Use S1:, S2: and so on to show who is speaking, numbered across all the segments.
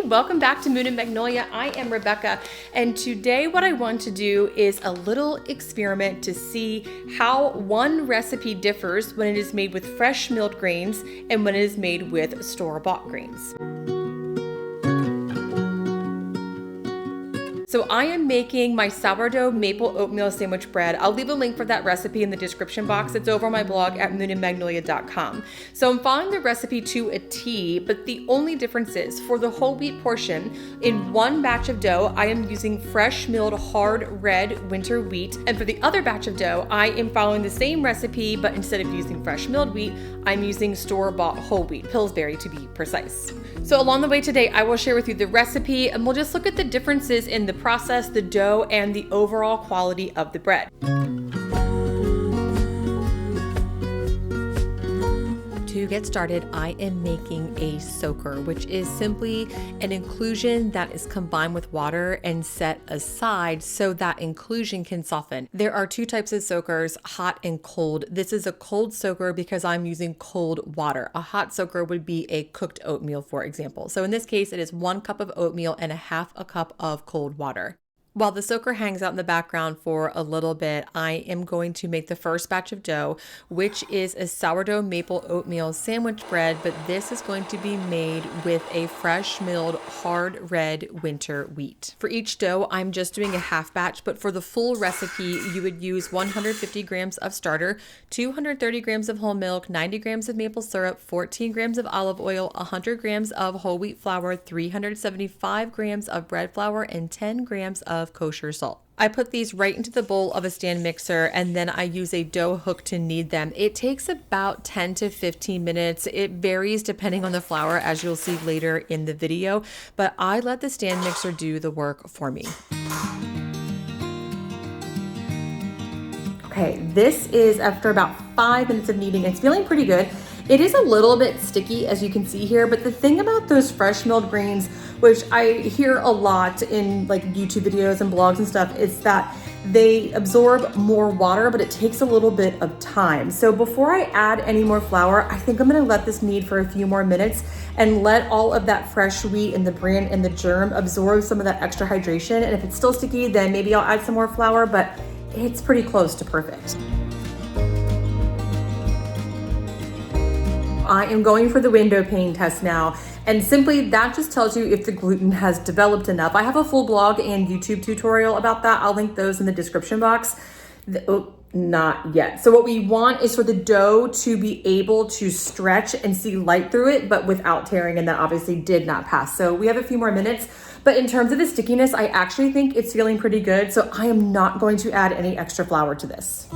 S1: welcome back to Moon and Magnolia. I am Rebecca, and today what I want to do is a little experiment to see how one recipe differs when it is made with fresh milled grains and when it is made with store-bought grains. So I am making my sourdough maple oatmeal sandwich bread. I'll leave a link for that recipe in the description box. It's over on my blog at moonandmagnolia.com. So I'm following the recipe to a T, but the only difference is for the whole wheat portion, in one batch of dough, I am using fresh milled hard red winter wheat. And for the other batch of dough, I am following the same recipe, but instead of using fresh milled wheat, I'm using store-bought whole wheat, Pillsbury to be precise. So along the way today, I will share with you the recipe and we'll just look at the differences in the process, the dough, and the overall quality of the bread. To get started, I am making a soaker, which is simply an inclusion that is combined with water and set aside so that inclusion can soften. There are two types of soakers, hot and cold. This is a cold soaker because I'm using cold water. A hot soaker would be a cooked oatmeal, for example. So in this case, it is 1 cup of oatmeal and 1/2 cup of cold water. While the soaker hangs out in the background for a little bit, I am going to make the first batch of dough, which is a sourdough maple oatmeal sandwich bread, but this is going to be made with a fresh milled hard red winter wheat. For each dough, I'm just doing a half batch, but for the full recipe, you would use 150 grams of starter, 230 grams of whole milk, 90 grams of maple syrup, 14 grams of olive oil, 100 grams of whole wheat flour, 375 grams of bread flour, and 10 grams of kosher salt. I put these right into the bowl of a stand mixer and then I use a dough hook to knead them. It takes about 10 to 15 minutes. It varies depending on the flour, as you'll see later in the video, but I let the stand mixer do the work for me. Okay, this is after about 5 minutes of kneading. It's feeling pretty good. It is a little bit sticky, as you can see here, but the thing about those fresh milled grains, which I hear a lot in like YouTube videos and blogs and stuff, is that they absorb more water, but it takes a little bit of time. So before I add any more flour, I think I'm gonna let this knead for a few more minutes and let all of that fresh wheat and the bran and the germ absorb some of that extra hydration. And if it's still sticky, then maybe I'll add some more flour, but it's pretty close to perfect. I am going for the window pane test now, and simply that just tells you if the gluten has developed enough. I have a full blog and YouTube tutorial about that. I'll link those in the description box. Not yet. So what we want is for the dough to be able to stretch and see light through it, but without tearing, and that obviously did not pass. So we have a few more minutes, but in terms of the stickiness, I actually think it's feeling pretty good. So I am not going to add any extra flour to this.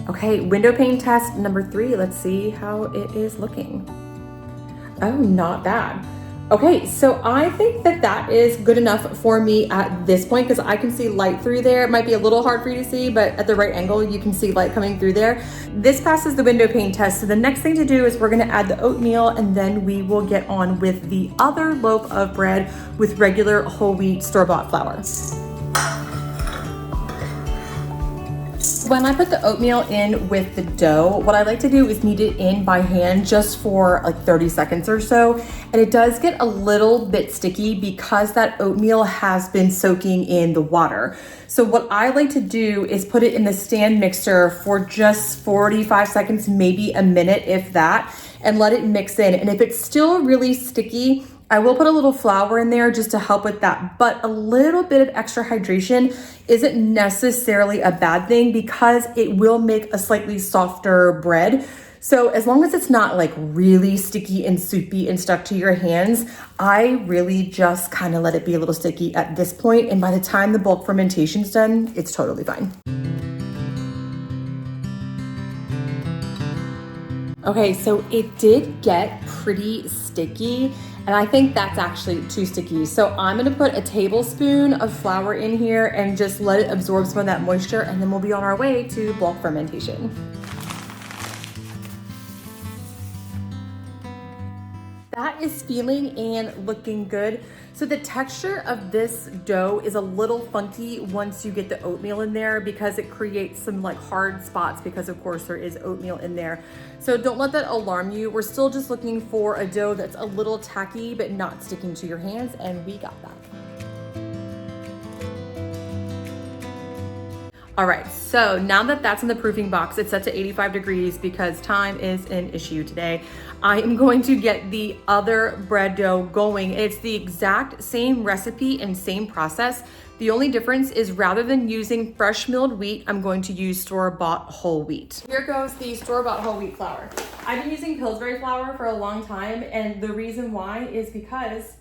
S1: Okay, window pane test number 3. Let's see how it is looking. Oh, not bad. Okay, so I think that that is good enough for me at this point because I can see light through there. It might be a little hard for you to see, but at the right angle, you can see light coming through there. This passes the window pane test. So the next thing to do is we're gonna add the oatmeal and then we will get on with the other loaf of bread with regular whole wheat store-bought flour. When I put the oatmeal in with the dough, what I like to do is knead it in by hand just for like 30 seconds or so. And it does get a little bit sticky because that oatmeal has been soaking in the water. So what I like to do is put it in the stand mixer for just 45 seconds, maybe a minute, if that, and let it mix in. And if it's still really sticky, I will put a little flour in there just to help with that, but a little bit of extra hydration isn't necessarily a bad thing because it will make a slightly softer bread. So as long as it's not like really sticky and soupy and stuck to your hands, I really just kind of let it be a little sticky at this point. And by the time the bulk fermentation's done, it's totally fine. Okay, so it did get pretty sticky, and I think that's actually too sticky. So I'm gonna put a tablespoon of flour in here and just let it absorb some of that moisture, and then we'll be on our way to bulk fermentation. That is feeling and looking good. So the texture of this dough is a little funky once you get the oatmeal in there because it creates some like hard spots because of course there is oatmeal in there. So don't let that alarm you. We're still just looking for a dough that's a little tacky but not sticking to your hands, and we got that. All right, so now that that's in the proofing box, it's set to 85 degrees because time is an issue today. I am going to get the other bread dough going. It's the exact same recipe and same process. The only difference is rather than using fresh milled wheat, I'm going to use store-bought whole wheat. Here goes the store-bought whole wheat flour. I've been using Pillsbury flour for a long time, and the reason why is because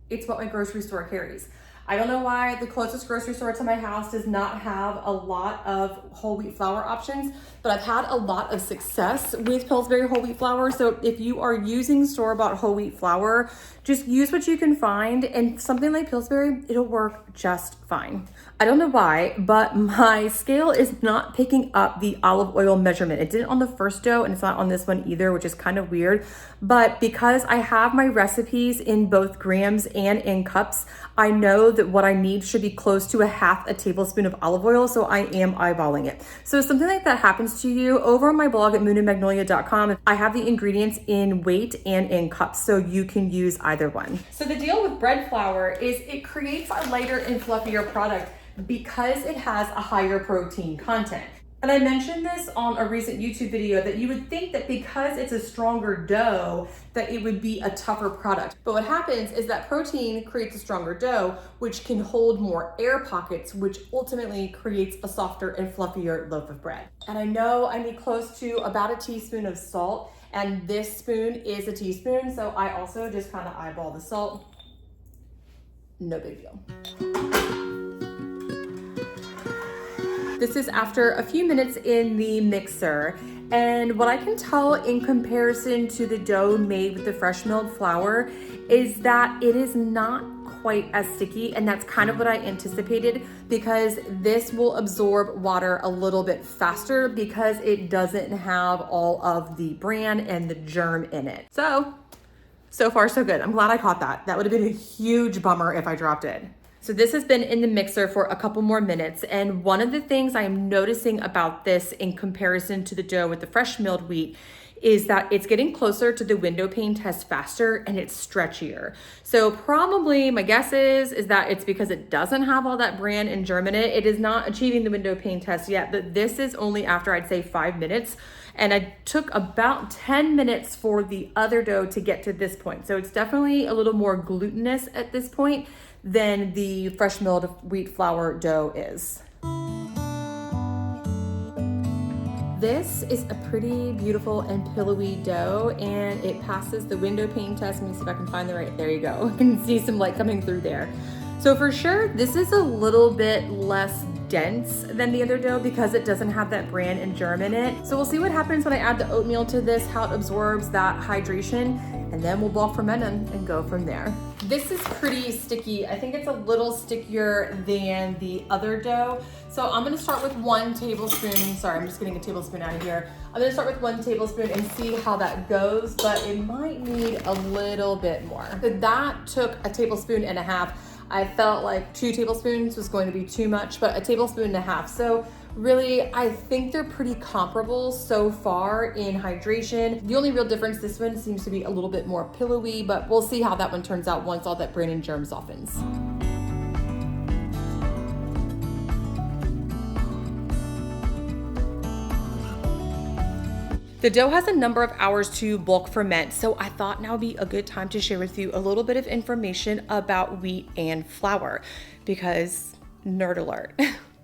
S1: it's what my grocery store carries. I don't know why the closest grocery store to my house does not have a lot of whole wheat flour options, but I've had a lot of success with Pillsbury whole wheat flour. So if you are using store-bought whole wheat flour, just use what you can find, and something like Pillsbury, it'll work just fine. I don't know why, but my scale is not picking up the olive oil measurement. It didn't on the first dough, and it's not on this one either, which is kind of weird. But because I have my recipes in both grams and in cups, I know that what I need should be close to a half a tablespoon of olive oil, so I am eyeballing it. So if something like that happens to you, over on my blog at moonandmagnolia.com, I have the ingredients in weight and in cups, so you can use either one. So the deal with bread flour is it creates a lighter and fluffier product because it has a higher protein content. And I mentioned this on a recent YouTube video that you would think that because it's a stronger dough, that it would be a tougher product. But what happens is that protein creates a stronger dough, which can hold more air pockets, which ultimately creates a softer and fluffier loaf of bread. And I know I need close to about a teaspoon of salt, and this spoon is a teaspoon, so I also just kind of eyeball the salt. No big deal. This is after a few minutes in the mixer, and what I can tell in comparison to the dough made with the fresh milled flour is that it is not quite as sticky, and that's kind of what I anticipated because this will absorb water a little bit faster because it doesn't have all of the bran and the germ in it. So far so good. I'm glad I caught that. That would have been a huge bummer if I dropped it. So this has been in the mixer for a couple more minutes, and one of the things I'm noticing about this in comparison to the dough with the fresh milled wheat is that it's getting closer to the window pane test faster and it's stretchier. So probably my guess is that it's because it doesn't have all that bran and germ in it. It is not achieving the window pane test yet, but this is only after I'd say 5 minutes. And I took about 10 minutes for the other dough to get to this point. So it's definitely a little more glutinous at this point than the fresh milled wheat flour dough is. This is a pretty beautiful and pillowy dough, and it passes the window pane test. Let me see if I can find the right, there you go. I can see some light coming through there. So for sure, this is a little bit less dense than the other dough because it doesn't have that bran and germ in it. So we'll see what happens when I add the oatmeal to this, how it absorbs that hydration, and then we'll bulk ferment them and go from there. This is pretty sticky. I think it's a little stickier than the other dough. So I'm gonna start with 1 tablespoon. Sorry, I'm just getting a tablespoon out of here. I'm gonna start with 1 tablespoon and see how that goes, but it might need a little bit more. So that took a tablespoon and a half. I felt like 2 tablespoons was going to be too much, but a tablespoon and a half. So really, I think they're pretty comparable so far in hydration. The only real difference, this one seems to be a little bit more pillowy, but we'll see how that one turns out once all that bran and germ softens. The dough has a number of hours to bulk ferment, so I thought now would be a good time to share with you a little bit of information about wheat and flour, because nerd alert.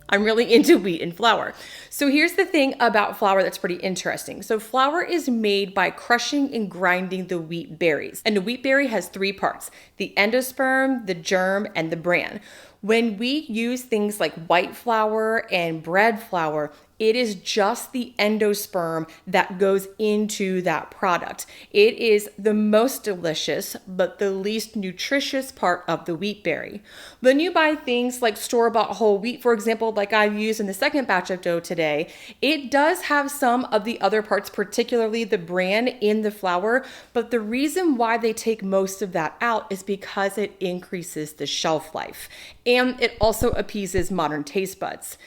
S1: I'm really into wheat and flour. So here's the thing about flour that's pretty interesting. So flour is made by crushing and grinding the wheat berries. And the wheat berry has 3 parts: the endosperm, the germ, and the bran. When we use things like white flour and bread flour, It is just the endosperm that goes into that product. It is the most delicious, but the least nutritious part of the wheat berry. When you buy things like store-bought whole wheat, for example, like I've used in the second batch of dough today, it does have some of the other parts, particularly the bran in the flour, but the reason why they take most of that out is because it increases the shelf life, and it also appeases modern taste buds.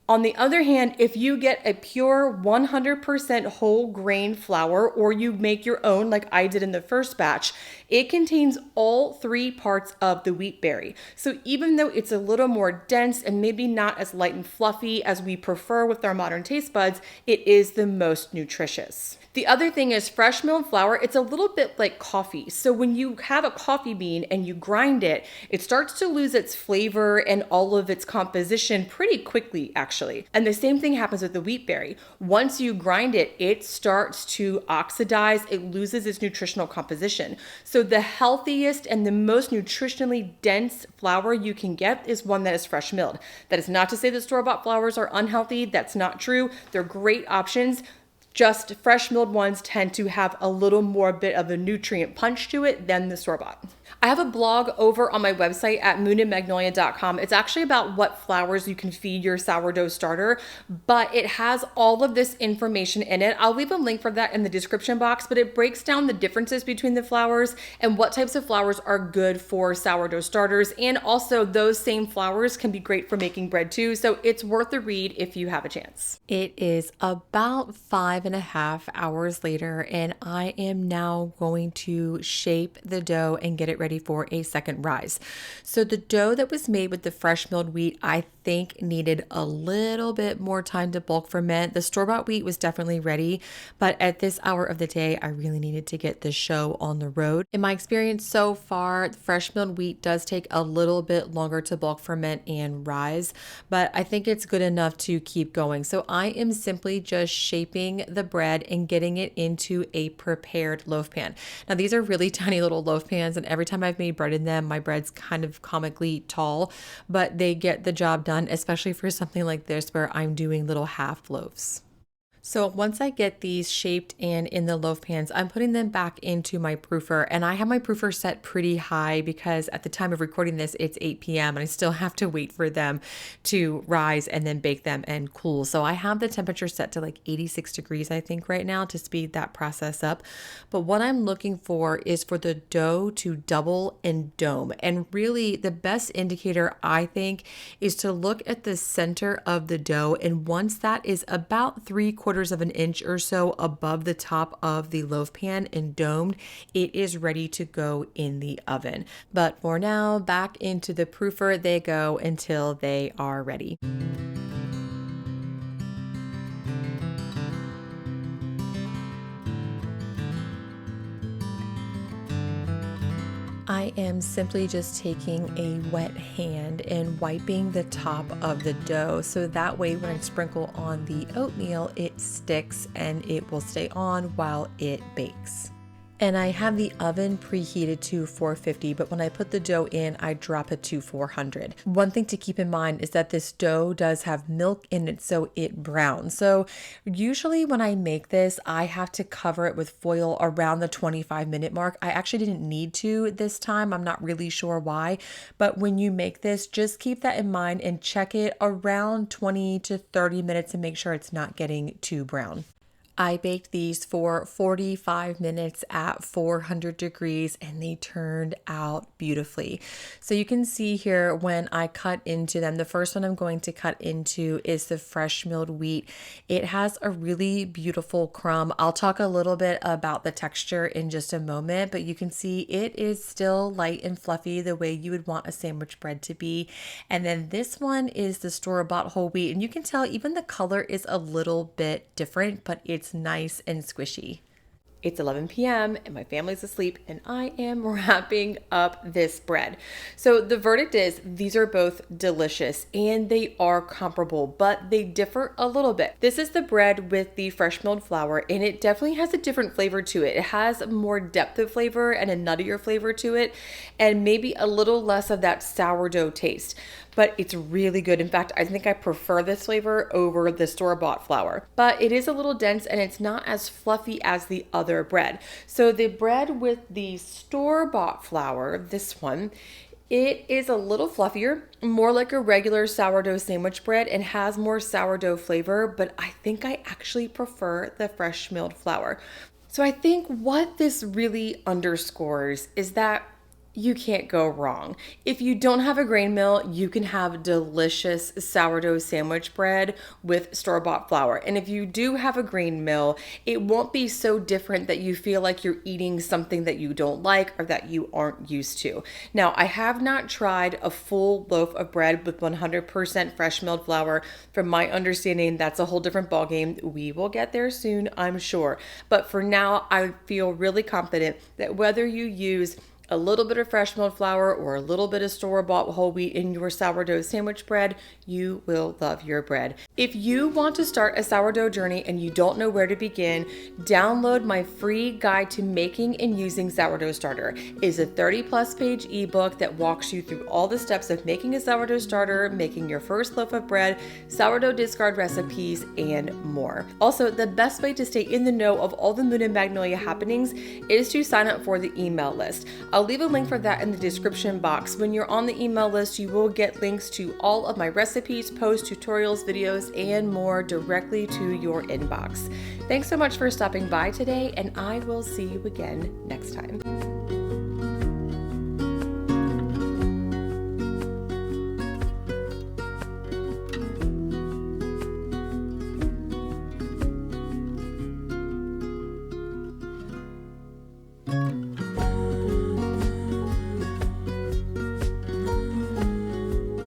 S1: On the other hand, if you get a pure 100% whole grain flour, or you make your own like I did in the first batch, it contains all three parts of the wheat berry. So even though it's a little more dense and maybe not as light and fluffy as we prefer with our modern taste buds, it is the most nutritious. The other thing is fresh milled flour, it's a little bit like coffee. So when you have a coffee bean and you grind it, it starts to lose its flavor and all of its composition pretty quickly, actually. And the same thing happens with the wheat berry. Once you grind it, it starts to oxidize, it loses its nutritional composition. So the healthiest and the most nutritionally dense flour you can get is one that is fresh milled. That is not to say that store-bought flours are unhealthy. That's not true. They're great options. Just fresh milled ones tend to have a little more bit of a nutrient punch to it than the store-bought. I have a blog over on my website at moonandmagnolia.com. It's actually about what flours you can feed your sourdough starter, but it has all of this information in it. I'll leave a link for that in the description box, but it breaks down the differences between the flours and what types of flours are good for sourdough starters. And also those same flours can be great for making bread too. So it's worth a read if you have a chance. It is about 5.5 hours later, and I am now going to shape the dough and get it ready for a second rise. So the dough that was made with the fresh milled wheat, I think needed a little bit more time to bulk ferment. The store-bought wheat was definitely ready, but at this hour of the day, I really needed to get the show on the road. In my experience so far, the fresh milled wheat does take a little bit longer to bulk ferment and rise, but I think it's good enough to keep going. So I am simply just shaping the bread and getting it into a prepared loaf pan. Now these are really tiny little loaf pans, and every time I've made bread in them, my bread's kind of comically tall, but they get the job done, especially for something like this where I'm doing little half loaves. So once I get these shaped and in the loaf pans, I'm putting them back into my proofer, and I have my proofer set pretty high because at the time of recording this, it's 8 p.m. and I still have to wait for them to rise and then bake them and cool. So I have the temperature set to like 86 degrees, I think right now, to speed that process up. But what I'm looking for is for the dough to double and dome. And really the best indicator, I think, is to look at the center of the dough. And once that is about 3/4 of an inch or so above the top of the loaf pan and domed, it is ready to go in the oven. But for now, back into the proofer they go until they are ready. I am simply just taking a wet hand and wiping the top of the dough so that way when I sprinkle on the oatmeal, it sticks and it will stay on while it bakes. And I have the oven preheated to 450, but when I put the dough in, I drop it to 400. One thing to keep in mind is that this dough does have milk in it, so it browns. So usually when I make this, I have to cover it with foil around the 25-minute mark. I actually didn't need to this time. I'm not really sure why, but when you make this, just keep that in mind and check it around 20 to 30 minutes and make sure it's not getting too brown. I baked these for 45 minutes at 400 degrees and they turned out beautifully. So you can see here when I cut into them, the first one I'm going to cut into is the fresh milled wheat. It has a really beautiful crumb. I'll talk a little bit about the texture in just a moment, but you can see it is still light and fluffy the way you would want a sandwich bread to be. And then this one is the store-bought whole wheat, and you can tell even the color is a little bit different, but it's nice and squishy. It's 11 p.m. and my family's asleep and I am wrapping up this bread. So the verdict is these are both delicious and they are comparable, but they differ a little bit. This is the bread with the fresh milled flour and it definitely has a different flavor to it. It has more depth of flavor and a nuttier flavor to it and maybe a little less of that sourdough taste. But it's really good. In fact, I think I prefer this flavor over the store-bought flour. But it is a little dense and it's not as fluffy as the other bread. So the bread with the store-bought flour, this one, it is a little fluffier, more like a regular sourdough sandwich bread and has more sourdough flavor, but I think I actually prefer the fresh milled flour. So I think what this really underscores is that you can't go wrong. If you don't have a grain mill, you can have delicious sourdough sandwich bread with store-bought flour. And if you do have a grain mill, it won't be so different that you feel like you're eating something that you don't like or that you aren't used to. Now, I have not tried a full loaf of bread with 100% fresh milled flour. From my understanding, that's a whole different ballgame. We will get there soon, I'm sure. But for now, I feel really confident that whether you use a little bit of fresh milled flour or a little bit of store-bought whole wheat in your sourdough sandwich bread, you will love your bread. If you want to start a sourdough journey and you don't know where to begin, download my free guide to making and using Sourdough Starter. It is a 30+ page ebook that walks you through all the steps of making a sourdough starter, making your first loaf of bread, sourdough discard recipes, and more. Also, the best way to stay in the know of all the Moon and Magnolia happenings is to sign up for the email list. I'll leave a link for that in the description box. When you're on the email list, you will get links to all of my recipes, posts, tutorials, videos, and more directly to your inbox. Thanks so much for stopping by today, and I will see you again next time.